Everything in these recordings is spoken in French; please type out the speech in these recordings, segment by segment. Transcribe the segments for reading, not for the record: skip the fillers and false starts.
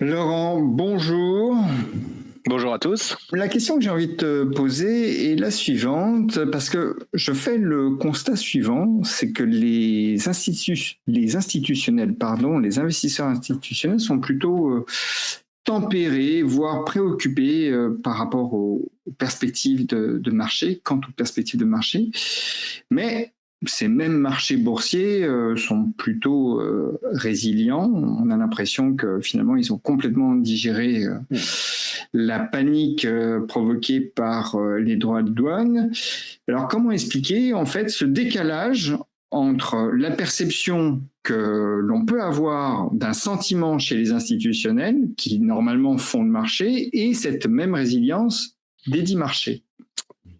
Laurent, bonjour. Bonjour à tous. La question que j'ai envie de te poser est la suivante, parce que je fais le constat suivant, c'est que les institutionnels, les investisseurs institutionnels sont plutôt tempérés, voire préoccupés par rapport aux perspectives de marché, quant aux perspectives de marché. Mais ces mêmes marchés boursiers sont plutôt résilients. On a l'impression que finalement, ils ont complètement digéré la panique provoquée par les droits de douane. Alors, comment expliquer en fait ce décalage entre la perception que l'on peut avoir d'un sentiment chez les institutionnels, qui normalement font le marché, et cette même résilience des dits marchés?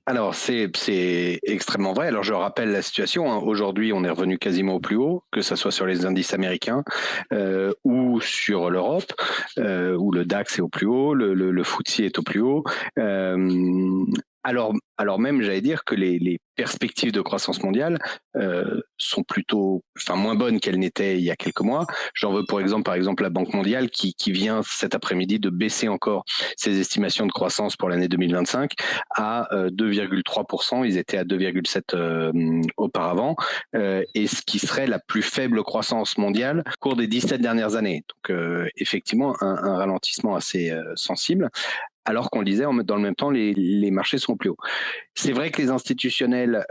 Alors, c'est extrêmement vrai. Alors, je rappelle la situation. Aujourd'hui, on est revenu quasiment au plus haut, que ce soit sur les indices américains ou sur l'Europe, où le DAX est au plus haut, le FTSE est au plus haut. Alors même, j'allais dire que les perspectives de croissance mondiale sont plutôt, moins bonnes qu'elles n'étaient il y a quelques mois. J'en veux par exemple la Banque mondiale qui vient cet après-midi de baisser encore ses estimations de croissance pour l'année 2025 à 2,3%. Ils étaient à 2,7% auparavant, et ce qui serait la plus faible croissance mondiale au cours des 17 dernières années. Donc effectivement, un ralentissement assez sensible. Alors qu'on le disait, dans le même temps, les marchés sont plus hauts. C'est vrai que les institutionnels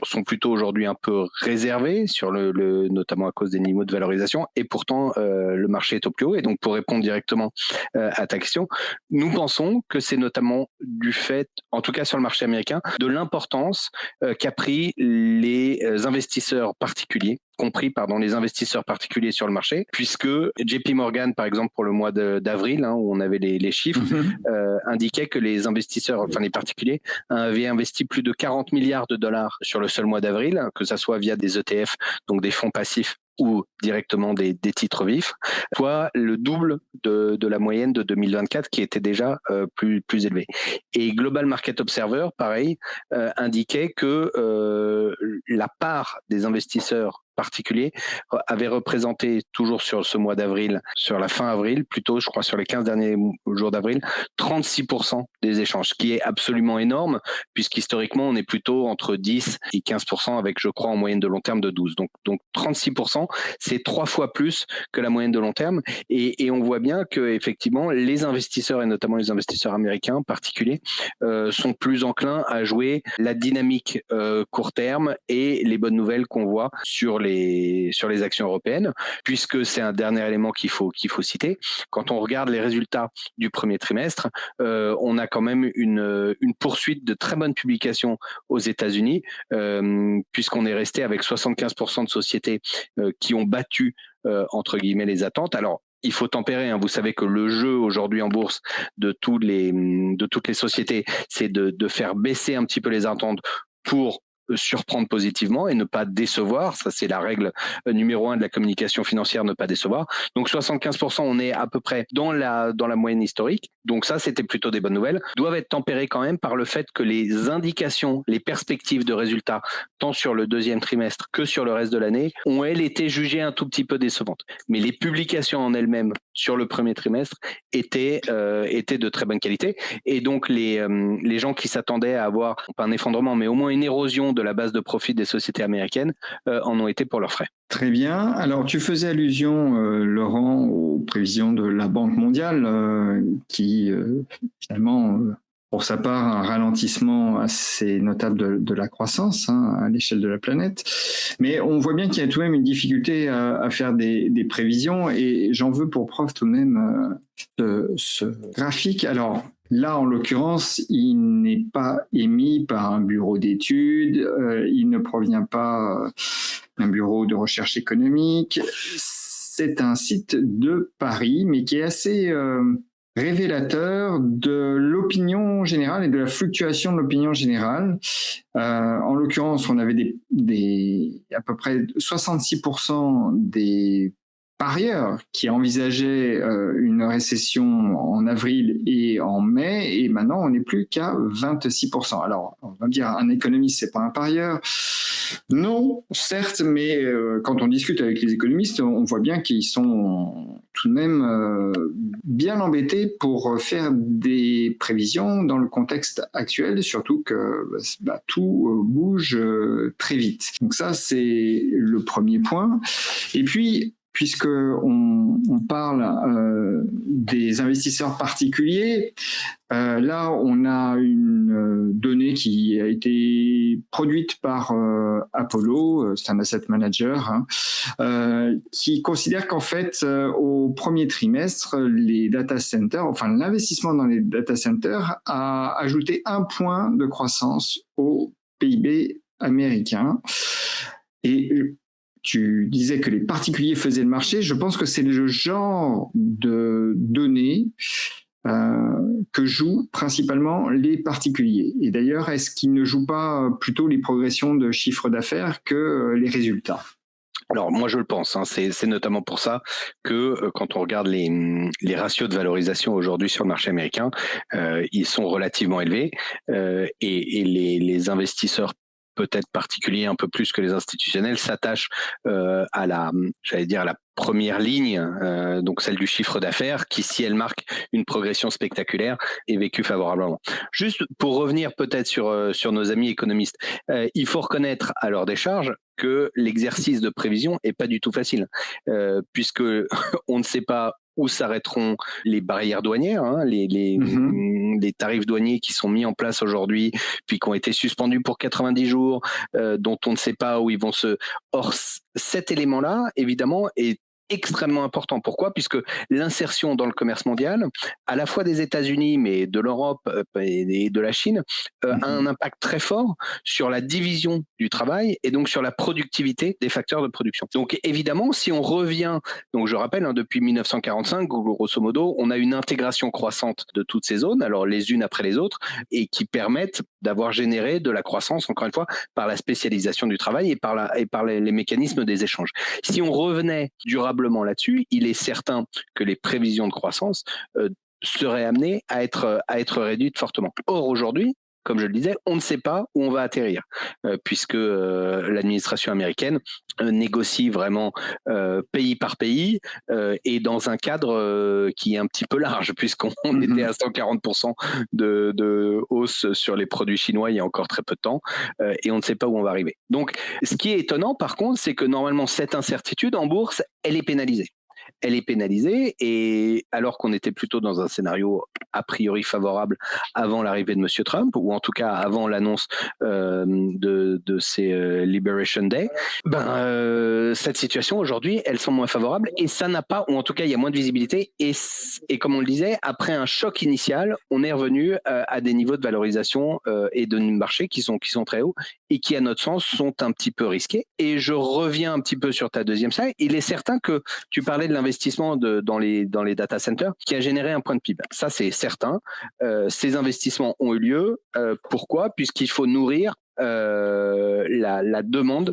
sont plutôt aujourd'hui un peu réservés sur notamment à cause des niveaux de valorisation, et pourtant le marché est au plus haut. Et donc, pour répondre directement à ta question, nous pensons que c'est notamment du fait, en tout cas sur le marché américain, de l'importance qu'a pris les investisseurs particuliers, les investisseurs particuliers sur le marché, puisque JP Morgan, par exemple, pour le mois d'avril, où on avait les chiffres, indiquait que les investisseurs, les particuliers, avaient investi plus de 40 milliards de dollars sur le seul mois d'avril, que ça soit via des ETF, donc des fonds passifs, ou directement des titres vifs, soit le double de la moyenne de 2024 qui était déjà plus élevée. Et Global Market Observer, pareil, indiquait que la part des investisseurs particuliers avait représenté, toujours sur ce mois d'avril, sur la fin avril, plutôt je crois sur les 15 derniers jours d'avril, 36% des échanges, ce qui est absolument énorme, puisqu'historiquement on est plutôt entre 10 et 15%, avec je crois en moyenne de long terme de 12. Donc 36%, c'est 3 fois plus que la moyenne de long terme, et on voit bien que effectivement les investisseurs, et notamment les investisseurs américains particuliers, sont plus enclins à jouer la dynamique court terme et les bonnes nouvelles qu'on voit sur les actions européennes, puisque c'est un dernier élément qu'il faut citer. Quand on regarde les résultats du premier trimestre, on a quand même une poursuite de très bonnes publications aux États-Unis, puisqu'on est resté avec 75% de sociétés qui ont battu entre guillemets les attentes. Alors, il faut tempérer, vous savez que le jeu aujourd'hui en bourse de toutes les sociétés, c'est de faire baisser un petit peu les attentes pour surprendre positivement et ne pas décevoir. Ça, c'est la règle numéro 1 de la communication financière, ne pas décevoir. Donc 75%, on est à peu près dans la moyenne historique. Donc ça, c'était plutôt des bonnes nouvelles. Doivent être tempérées quand même par le fait que les indications, les perspectives de résultats, tant sur le deuxième trimestre que sur le reste de l'année, ont elles été jugées un tout petit peu décevantes. Mais les publications en elles-mêmes sur le premier trimestre étaient de très bonne qualité. Et donc les gens qui s'attendaient à avoir, pas un effondrement, mais au moins une érosion de la base de profit des sociétés américaines, en ont été pour leurs frais. Très bien. Alors, tu faisais allusion, Laurent, aux prévisions de la Banque mondiale, qui finalement, pour sa part, un ralentissement assez notable de la croissance à l'échelle de la planète. Mais on voit bien qu'il y a tout de même une difficulté à faire des prévisions, et j'en veux pour preuve tout de même ce graphique. Alors, là, en l'occurrence, il n'est pas émis par un bureau d'études, il ne provient pas d'un bureau de recherche économique. C'est un site de Paris, mais qui est assez révélateur de l'opinion générale et de la fluctuation de l'opinion générale. En l'occurrence, on avait à peu près 66% des parieurs qui envisageaient une récession en avril et en mai, et maintenant on n'est plus qu'à 26%. Alors, on va me dire, un économiste, c'est pas un parieur. Non, certes, mais quand on discute avec les économistes, on voit bien qu'ils sont tout de même bien embêté pour faire des prévisions dans le contexte actuel, surtout que tout bouge très vite. Donc ça, c'est le premier point. Et puis, puisque on parle des investisseurs particuliers, là, on a une donnée qui a été produite par Apollo, c'est un asset manager, qui considère qu'en fait, au premier trimestre, les data centers, enfin l'investissement dans les data centers a ajouté 1 point de croissance au PIB américain. Et tu disais que les particuliers faisaient le marché. Je pense que c'est le genre de données que jouent principalement les particuliers. Et d'ailleurs, est-ce qu'ils ne jouent pas plutôt les progressions de chiffre d'affaires que les résultats ? Alors moi je le pense, c'est notamment pour ça que quand on regarde les ratios de valorisation aujourd'hui sur le marché américain, ils sont relativement élevés et les investisseurs peut-être particuliers un peu plus que les institutionnels s'attachent à la première ligne, donc celle du chiffre d'affaires, qui, si elle marque une progression spectaculaire, est vécue favorablement. Juste pour revenir peut-être sur nos amis économistes, il faut reconnaître à leur décharge que l'exercice de prévision est pas du tout facile, puisque on ne sait pas où s'arrêteront les barrières douanières, les tarifs douaniers qui sont mis en place aujourd'hui, puis qui ont été suspendus pour 90 jours, dont on ne sait pas où ils vont se... Or, cet élément-là, évidemment, est extrêmement important. Pourquoi ? Puisque l'insertion dans le commerce mondial, à la fois des États-Unis, mais de l'Europe et de la Chine, a un impact très fort sur la division du travail et donc sur la productivité des facteurs de production. Donc évidemment, si on revient, donc je rappelle, depuis 1945, grosso modo, on a une intégration croissante de toutes ces zones, alors les unes après les autres, et qui permettent d'avoir généré de la croissance, encore une fois, par la spécialisation du travail et par les mécanismes des échanges. Si on revenait durablement là-dessus, il est certain que les prévisions de croissance seraient amenées à être réduites fortement. Or, aujourd'hui, comme je le disais, on ne sait pas où on va atterrir, puisque l'administration américaine négocie vraiment pays par pays et dans un cadre qui est un petit peu large, puisqu'on était à 140% de hausse sur les produits chinois il y a encore très peu de temps et on ne sait pas où on va arriver. Donc, ce qui est étonnant, par contre, c'est que normalement, cette incertitude en bourse, elle est pénalisée. Elle est pénalisée, et alors qu'on était plutôt dans un scénario a priori favorable avant l'arrivée de M. Trump, ou en tout cas avant l'annonce de ces Liberation Day, cette situation aujourd'hui, elle semble moins favorable, et ça n'a pas, ou en tout cas il y a moins de visibilité, et comme on le disait, après un choc initial, on est revenu à des niveaux de valorisation et de marché qui sont très hauts, et qui à notre sens sont un petit peu risqués. Et je reviens un petit peu sur ta deuxième slide. Il est certain que tu parlais de l'investissement dans les data centers qui a généré un point de PIB. Ça, c'est certain. Ces investissements ont eu lieu. Pourquoi ? Puisqu'il faut nourrir la demande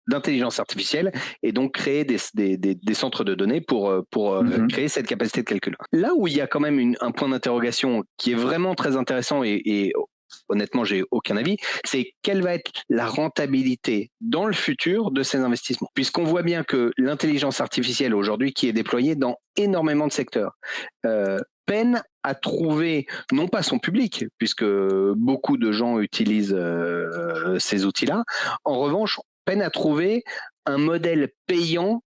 d'intelligence artificielle et donc créer des centres de données pour créer cette capacité de calcul. Là où il y a quand même un point d'interrogation qui est vraiment très intéressant et honnêtement, j'ai aucun avis, c'est quelle va être la rentabilité dans le futur de ces investissements. Puisqu'on voit bien que l'intelligence artificielle aujourd'hui qui est déployée dans énormément de secteurs peine à trouver, non pas son public, puisque beaucoup de gens utilisent ces outils-là, en revanche, peine à trouver un modèle payant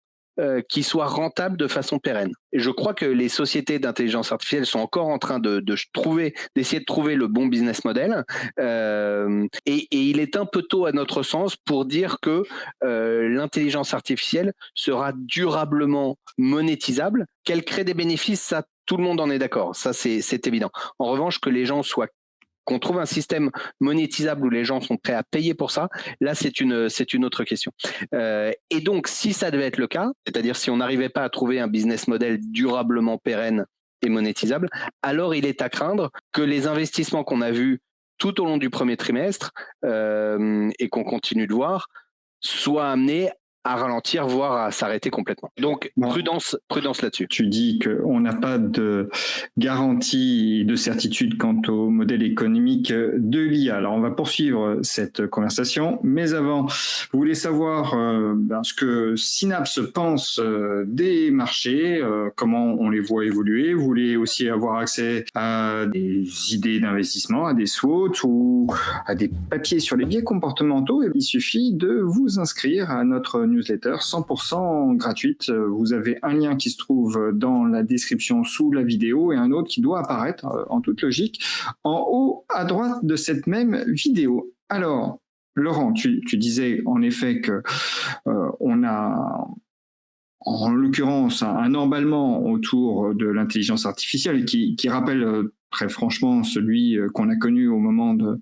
qui soit rentable de façon pérenne. Et je crois que les sociétés d'intelligence artificielle sont encore en train d'essayer de trouver le bon business model. Et il est un peu tôt à notre sens pour dire que l'intelligence artificielle sera durablement monétisable. Qu'elle crée des bénéfices, ça, tout le monde en est d'accord. Ça, c'est évident. En revanche, qu'on trouve un système monétisable où les gens sont prêts à payer pour ça, là, c'est une autre question. Et donc, si ça devait être le cas, c'est-à-dire si on n'arrivait pas à trouver un business model durablement pérenne et monétisable, alors il est à craindre que les investissements qu'on a vus tout au long du premier trimestre et qu'on continue de voir soient amenés à ralentir, voire à s'arrêter complètement. Donc, Bon. prudence là-dessus. Tu dis qu'on n'a pas de garantie de certitude quant au modèle économique de l'IA. Alors, on va poursuivre cette conversation. Mais avant, vous voulez savoir ce que Synapse pense des marchés, comment on les voit évoluer. Vous voulez aussi avoir accès à des idées d'investissement, à des SWOT ou à des papiers sur les biais comportementaux. Il suffit de vous inscrire à notre newsletter 100% gratuite. Vous avez un lien qui se trouve dans la description sous la vidéo et un autre qui doit apparaître en toute logique en haut à droite de cette même vidéo. Alors, Laurent, tu disais en effet que on a en l'occurrence un emballement autour de l'intelligence artificielle qui rappelle très franchement celui qu'on a connu au moment de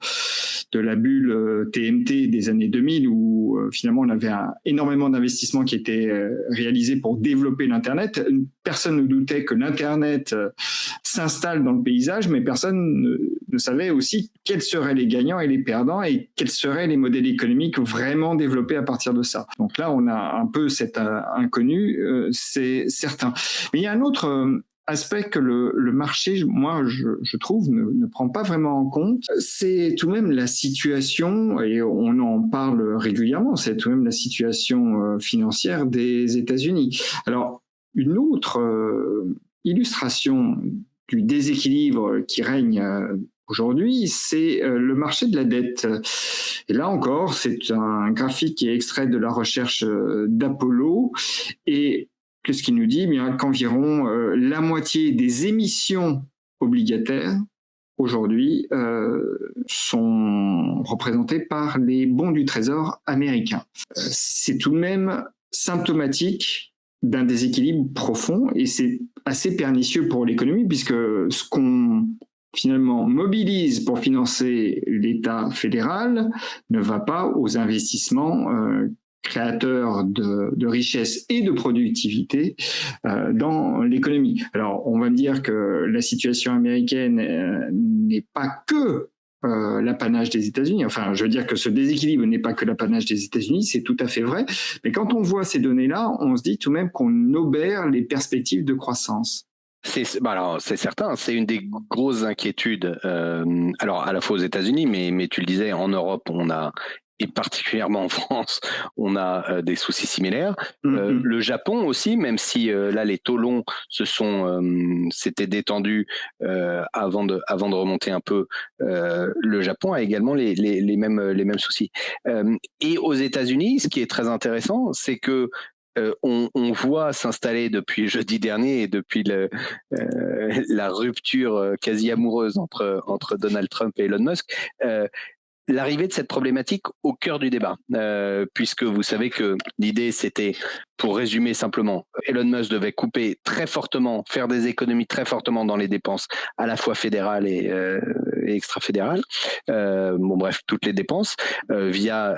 la bulle TMT des années 2000 où finalement on avait énormément d'investissements qui étaient réalisés pour développer l'Internet. Personne ne doutait que l'Internet s'installe dans le paysage, mais personne ne savait aussi quels seraient les gagnants et les perdants et quels seraient les modèles économiques vraiment développés à partir de ça. Donc là, on a un peu cet inconnu, c'est certain. Mais il y a un autre aspect que le marché, moi, je trouve, ne prend pas vraiment en compte, c'est tout de même la situation, et on en parle régulièrement, c'est tout de même la situation financière des États-Unis. Alors, une autre illustration du déséquilibre qui règne aujourd'hui, c'est le marché de la dette. Et là encore, c'est un graphique qui est extrait de la recherche d'Apollo, et qu'est-ce qu'il nous dit? Bien qu'environ la moitié des émissions obligataires aujourd'hui sont représentées par les bons du Trésor américain. C'est tout de même symptomatique d'un déséquilibre profond et c'est assez pernicieux pour l'économie puisque ce qu'on finalement mobilise pour financer l'État fédéral ne va pas aux investissements créateurs de richesse et de productivité dans l'économie. Alors, on va me dire que la situation américaine n'est pas que l'apanage des États-Unis. Enfin, je veux dire que ce déséquilibre n'est pas que l'apanage des États-Unis, c'est tout à fait vrai. Mais quand on voit ces données-là, on se dit tout de même qu'on obère les perspectives de croissance. Alors, c'est certain, c'est une des grosses inquiétudes. Alors, à la fois aux États-Unis, mais tu le disais, en Europe, et particulièrement en France, on a des soucis similaires. Le Japon aussi, même si là les taux longs s'étaient détendus avant de remonter un peu, le Japon a également les mêmes soucis. Et aux États-Unis, ce qui est très intéressant, c'est que on voit s'installer depuis jeudi dernier et depuis la rupture quasi amoureuse entre Donald Trump et Elon Musk, l'arrivée de cette problématique au cœur du débat, puisque vous savez que l'idée c'était, pour résumer simplement, Elon Musk devait couper très fortement, faire des économies très fortement dans les dépenses à la fois fédérales et extra-fédérales, bref, toutes les dépenses, via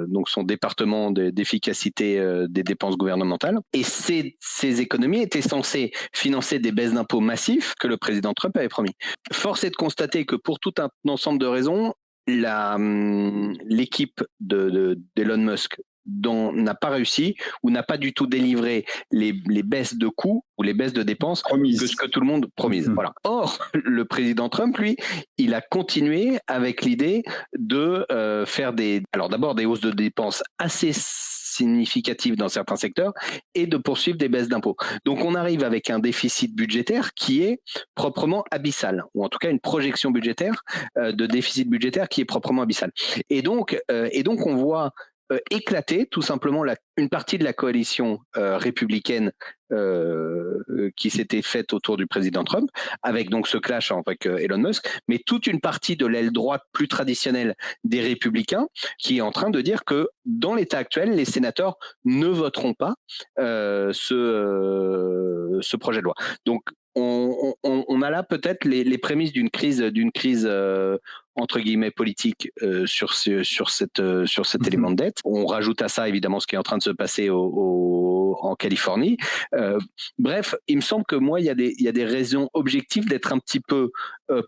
donc son département d'efficacité des dépenses gouvernementales. Et ces économies étaient censées financer des baisses d'impôts massifs que le président Trump avait promis. Force est de constater que pour tout un ensemble de raisons, l'équipe d'Elon Musk n'a pas réussi ou n'a pas du tout délivré les baisses de coûts ou les baisses de dépenses que ce que tout le monde promise. Voilà. Or, le président Trump, lui, il a continué avec l'idée de faire d'abord des hausses de dépenses assez significatives dans certains secteurs et de poursuivre des baisses d'impôts. Donc on arrive avec un déficit budgétaire qui est proprement abyssal, ou en tout cas une projection budgétaire de déficit budgétaire qui est proprement abyssal. Et donc on voit éclater tout simplement une partie de la coalition républicaine qui s'était faite autour du président Trump, avec donc ce clash avec Elon Musk, mais toute une partie de l'aile droite plus traditionnelle des républicains qui est en train de dire que dans l'état actuel, les sénateurs ne voteront pas ce projet de loi. Donc on a là peut-être les prémices d'une crise entre guillemets politique sur cet élément de dette. On rajoute à ça évidemment ce qui est en train de se passer en Californie. Bref, il me semble que moi il y a des raisons objectives d'être un petit peu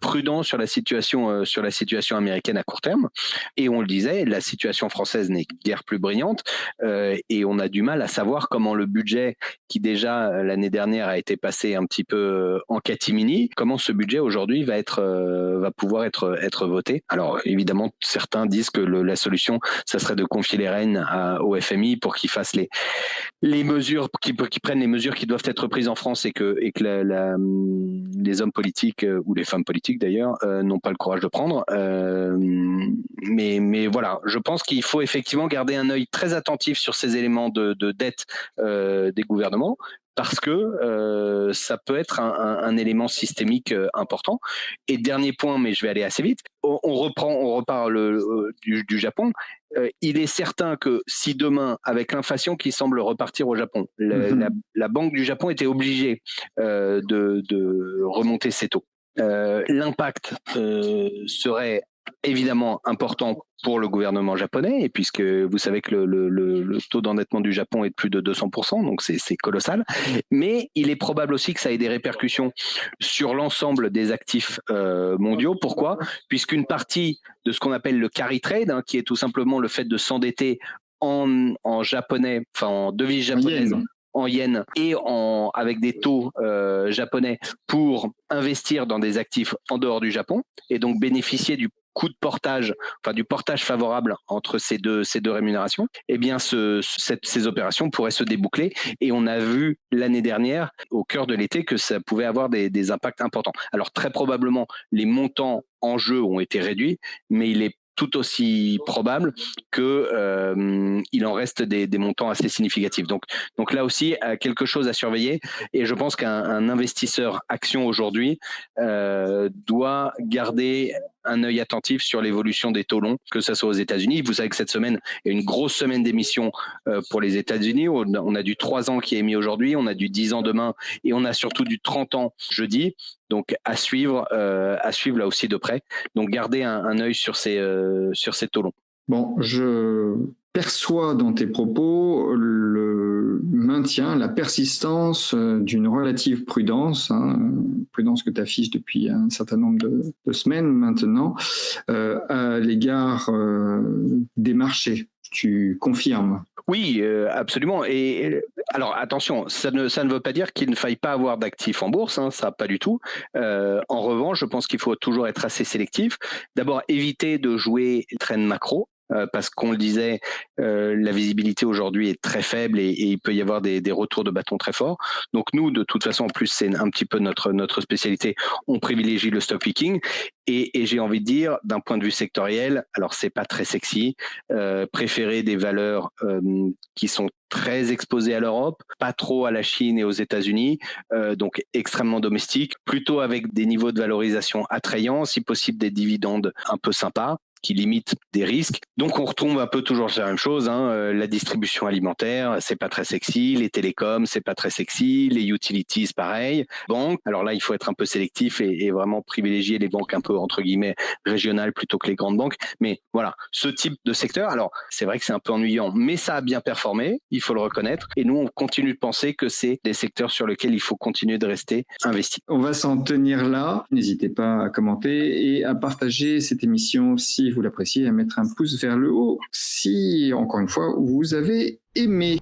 prudent sur la situation américaine à court terme. Et on le disait, la situation française n'est guère plus brillante et on a du mal à savoir comment le budget qui déjà l'année dernière a été passé un petit peu en catimini, comment ce budget aujourd'hui va pouvoir être voté. Alors évidemment, certains disent que la solution, ça serait de confier les rênes au FMI pour qu'il fasse les mesures, qu'ils prennent les mesures qui doivent être prises en France et que les hommes politiques ou les femmes politiques d'ailleurs n'ont pas le courage de prendre. Mais voilà, je pense qu'il faut effectivement garder un œil très attentif sur ces éléments de dette des gouvernements, parce que ça peut être un élément systémique important. Et dernier point, mais je vais aller assez vite, on repart du Japon. Il est certain que si demain, avec l'inflation qui semble repartir au Japon, la Banque du Japon était obligée de remonter ses taux. L'impact serait évidemment important pour le gouvernement japonais, et puisque vous savez que le taux d'endettement du Japon est de plus de 200%, donc c'est colossal, mais il est probable aussi que ça ait des répercussions sur l'ensemble des actifs mondiaux. Pourquoi ? Puisqu'une partie de ce qu'on appelle le carry trade, qui est tout simplement le fait de s'endetter en japonais, enfin en devise japonaise, en yens et avec des taux japonais pour investir dans des actifs en dehors du Japon, et donc bénéficier du coût de portage, enfin du portage favorable entre ces deux rémunérations, eh bien ces opérations pourraient se déboucler, et on a vu l'année dernière, au cœur de l'été, que ça pouvait avoir des impacts importants. Alors très probablement, les montants en jeu ont été réduits, mais il est tout aussi probable qu'il en reste des montants assez significatifs. Donc là aussi, quelque chose à surveiller, et je pense qu'un investisseur action aujourd'hui doit garder un œil attentif sur l'évolution des taux longs, que ce soit aux États-Unis. Vous savez que cette semaine est une grosse semaine d'émissions pour les États-Unis. On a du 3 ans qui est émis aujourd'hui, on a du 10 ans demain, et on a surtout du 30 ans jeudi. Donc à suivre là aussi de près. Donc gardez un œil sur ces taux longs. Bon, je perçois dans tes propos le maintien, la persistance d'une relative prudence, prudence que tu affiches depuis un certain nombre de semaines maintenant, à l'égard des marchés. Tu confirmes ? Oui, absolument. Et alors attention, ça ne veut pas dire qu'il ne faille pas avoir d'actifs en bourse, ça pas du tout. En revanche, je pense qu'il faut toujours être assez sélectif. D'abord, éviter de jouer les trends macro. Parce qu'on le disait, la visibilité aujourd'hui est très faible et il peut y avoir des retours de bâton très forts. Donc nous, de toute façon, en plus, c'est un petit peu notre spécialité, on privilégie le stock picking. Et j'ai envie de dire, d'un point de vue sectoriel, alors c'est pas très sexy, préférer des valeurs qui sont très exposées à l'Europe, pas trop à la Chine et aux États-Unis, donc extrêmement domestiques, plutôt avec des niveaux de valorisation attrayants, si possible des dividendes un peu sympas, qui limite des risques. Donc on retombe un peu toujours sur la même chose, la distribution alimentaire, c'est pas très sexy, les télécoms, c'est pas très sexy, les utilities, pareil, banques, alors là il faut être un peu sélectif et vraiment privilégier les banques un peu entre guillemets régionales plutôt que les grandes banques, mais voilà, ce type de secteur, alors c'est vrai que c'est un peu ennuyant, mais ça a bien performé, il faut le reconnaître, et nous on continue de penser que c'est des secteurs sur lesquels il faut continuer de rester investi. On va s'en tenir là, n'hésitez pas à commenter et à partager cette émission si vous l'appréciez, à mettre un pouce vers le haut si, encore une fois, vous avez aimé.